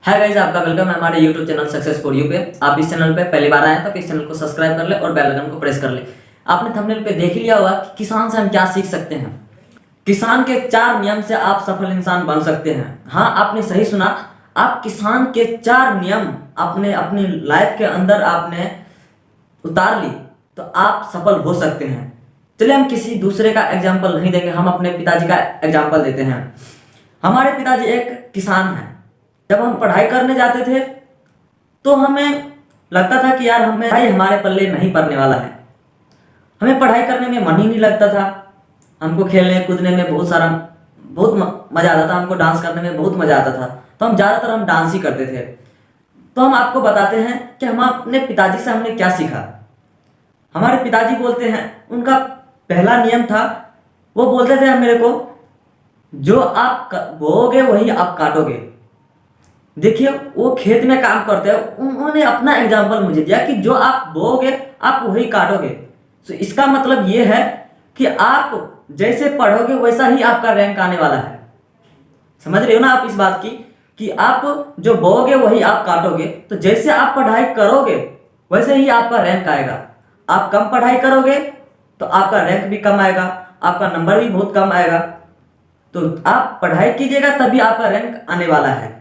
Hi guys, आपका welcome है हमारे YouTube channel success for you पे। आप इस चैनल पे पहली बार आए हैं तो इस चैनल को सब्सक्राइब कर ले और बेल आइकन को प्रेस कर ले। आपने थंबनेल पे देख ही लिया होगा कि किसान से हम क्या सीख सकते हैं। किसान के 4 नियम से आप सफल इंसान बन सकते हैं। हाँ, आपने सही सुना। आप किसान के 4 नियम अपने अपनी लाइफ के अंदर आपने उतार ली तो आप सफल हो सकते हैं। चलिए हम किसी दूसरे का एग्जाम्पल नहीं देंगे, हम अपने पिताजी का एग्जाम्पल देते हैं। हमारे पिताजी एक किसान हैं। जब हम पढ़ाई करने जाते थे तो हमें लगता था कि यार हमें भाई हमारे पल्ले नहीं पड़ने वाला है। हमें पढ़ाई करने में मन ही नहीं लगता था। हमको खेलने कूदने में बहुत मज़ा आता था। हमको डांस करने में बहुत मज़ा आता था, तो हम ज़्यादातर डांस ही करते थे। तो हम आपको बताते हैं कि हम अपने पिताजी से हमने क्या सीखा। हमारे पिताजी बोलते हैं, उनका पहला नियम था, वो बोलते थे मेरे को, जो आप बोओगे वही आप काटोगे। देखिए, वो खेत में काम करते हैं, उन्होंने अपना एग्जाम्पल मुझे दिया कि जो आप बोओगे आप वही काटोगे। तो इसका मतलब ये है कि आप जैसे पढ़ोगे वैसा ही आपका रैंक आने वाला है। समझ रहे हो ना आप इस बात की कि आप जो बोओगे वही आप काटोगे। तो जैसे आप पढ़ाई करोगे वैसे ही आपका रैंक आएगा। आप कम पढ़ाई करोगे तो आपका रैंक भी कम आएगा, आपका नंबर भी बहुत कम आएगा। तो आप पढ़ाई कीजिएगा तभी आपका रैंक आने वाला है।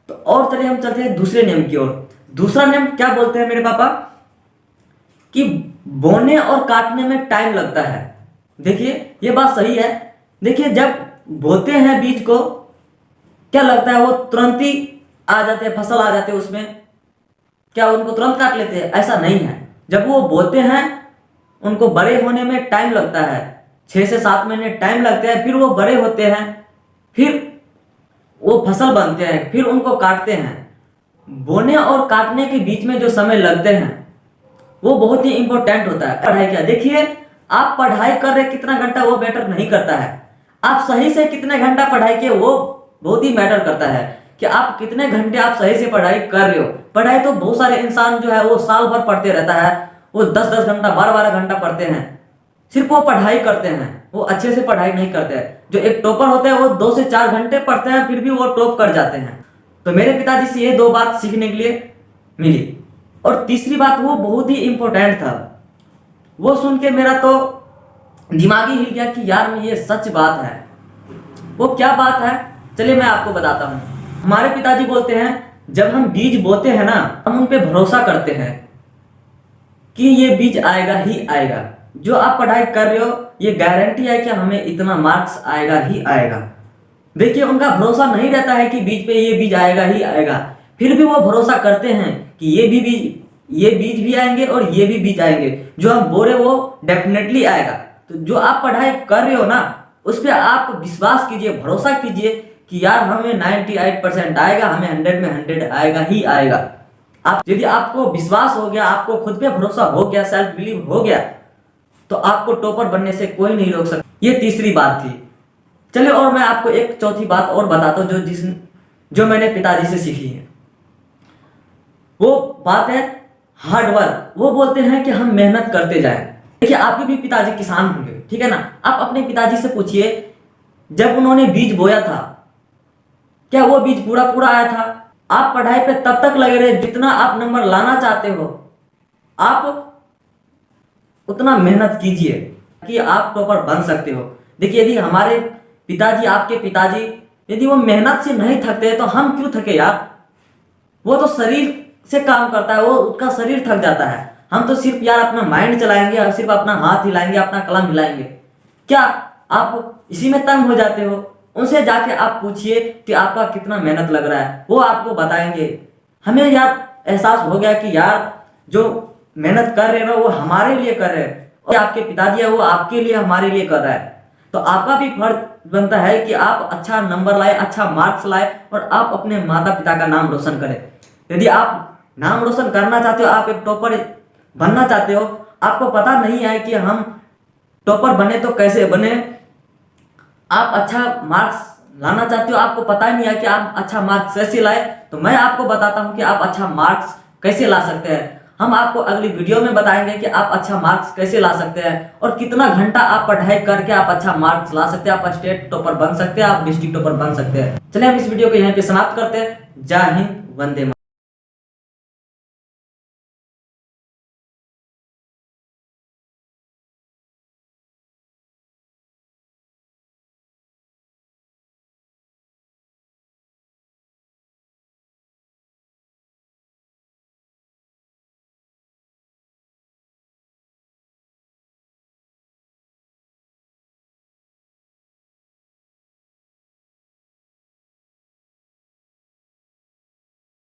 तो और चलिए हम चलते हैं दूसरे नियम की ओर। दूसरा नियम क्या बोलते हैं मेरे पापा कि बोने और काटने में टाइम लगता है। देखिए, ये बात सही है। देखिए, जब बोते हैं बीज को, क्या लगता है वो तुरंत ही आ जाते हैं, फसल आ जाते हैं उसमें, क्या उनको तुरंत काट लेते हैं? ऐसा नहीं है। जब वो बोते हैं उनको बड़े होने में टाइम लगता है, 6 से 7 महीने टाइम लगते हैं। फिर वो बड़े होते हैं, फिर वो फसल बनते हैं, फिर उनको काटते हैं। बोने और काटने के बीच में जो समय लगते हैं वो बहुत ही इंपॉर्टेंट होता है। पढ़ाई क्या, देखिए आप पढ़ाई कर रहे कितना घंटा वो मैटर नहीं करता है। आप सही से कितने घंटा पढ़ाई किए वो बहुत ही मैटर करता है कि आप कितने घंटे आप सही से पढ़ाई कर रहे हो। पढ़ाई तो बहुत सारे इंसान जो है वो साल भर पढ़ते रहता है, वो 10-10 घंटा 12-12 घंटा पढ़ते हैं, सिर्फ वो पढ़ाई करते हैं, वो अच्छे से पढ़ाई नहीं करते हैं। जो एक टॉपर होते हैं वो 2 से 4 घंटे पढ़ते हैं फिर भी वो टॉप कर जाते हैं। तो मेरे पिताजी से ये 2 बात सीखने के लिए मिली। और तीसरी बात वो बहुत ही इंपॉर्टेंट था, वो सुन के मेरा तो दिमाग ही हिल गया कि यार ये सच बात है। वो क्या बात है, चलिए मैं आपको बताता हूँ। हमारे पिताजी बोलते हैं, जब हम बीज बोते हैं ना, हम उन पे भरोसा करते हैं कि ये बीज आएगा ही आएगा। जो आप पढ़ाई कर रहे हो ये गारंटी है कि हमें इतना मार्क्स आएगा ही आएगा। देखिए, उनका भरोसा नहीं रहता है कि बीज पे ये बीज आएगा ही आएगा, फिर भी वो भरोसा करते हैं कि ये बीज भी आएंगे और ये भी बीज आएंगे। जो हम बोले वो डेफिनेटली आएगा। तो जो आप पढ़ाई कर रहे हो ना, उस पर आप विश्वास कीजिए, भरोसा कीजिए कि यार हमें 98% आएगा, हमें 100 में 100 आएगा ही आएगा। आप यदि आपको विश्वास हो गया, आपको खुद पे भरोसा हो गया, सेल्फ बिलीव हो गया, तो आपको टॉपर बनने से कोई नहीं रोक सकता। ये तीसरी बात थी। चलिए और मैं आपको एक चौथी बात और बताता हूँ जो मैंने पिताजी से सीखी है। वो बात है हार्ड वर्क। वो बोलते हैं कि हम मेहनत करते जाएं। देखिए, आपके भी पिताजी किसान होंगे, ठीक है ना। आप अपने पिताजी से पूछिए, जब उन्होंने बीज बोया था क्या वो बीज पूरा आया था? आप पढ़ाई पे तब तक लगे रहे जितना आप नंबर लाना चाहते हो। आप उतना मेहनत कीजिए कि आप टॉपर बन सकते हो। देखिए, यदि हमारे पिताजी, आपके पिताजी यदि वो मेहनत से नहीं थकते तो हम क्यों थके यार? वो तो शरीर से काम करता है, वो उसका शरीर थक जाता है। हम तो सिर्फ यार अपना माइंड चलाएंगे और सिर्फ अपना हाथ हिलाएंगे, अपना कलम हिलाएंगे। क्या आप इसी में तंग हो जाते हो? उनसे जाके आप पूछिए कि आपका कितना मेहनत लग रहा है, वो आपको बताएंगे। हमें यार एहसास हो गया कि यार जो मेहनत कर रहे हैं ना वो हमारे लिए कर रहे हैं, और आपके पिताजी है वो आपके लिए, हमारे लिए कर रहा है। तो आपका भी फर्ज बनता है कि आप अच्छा नंबर लाए, अच्छा मार्क्स लाए और आप अपने माता पिता का नाम रोशन करें। यदि आप नाम रोशन करना चाहते हो, आप एक टॉपर बनना चाहते हो, आपको पता नहीं है कि हम टॉपर बने तो कैसे बने, आप अच्छा मार्क्स लाना चाहते हो, आपको पता ही नहीं है कि आप अच्छा मार्क्स कैसे लाए, तो मैं आपको बताता हूं कि आप अच्छा मार्क्स कैसे ला सकते हैं। हम आपको अगली वीडियो में बताएंगे कि आप अच्छा मार्क्स कैसे ला सकते हैं और कितना घंटा आप पढ़ाई करके आप अच्छा मार्क्स ला सकते हैं, आप स्टेट टॉपर बन सकते हैं, आप डिस्ट्रिक्ट टॉपर बन सकते हैं। चलिए हम इस वीडियो को यहीं पे समाप्त करते हैं। जय हिंद, वंदे मातरम।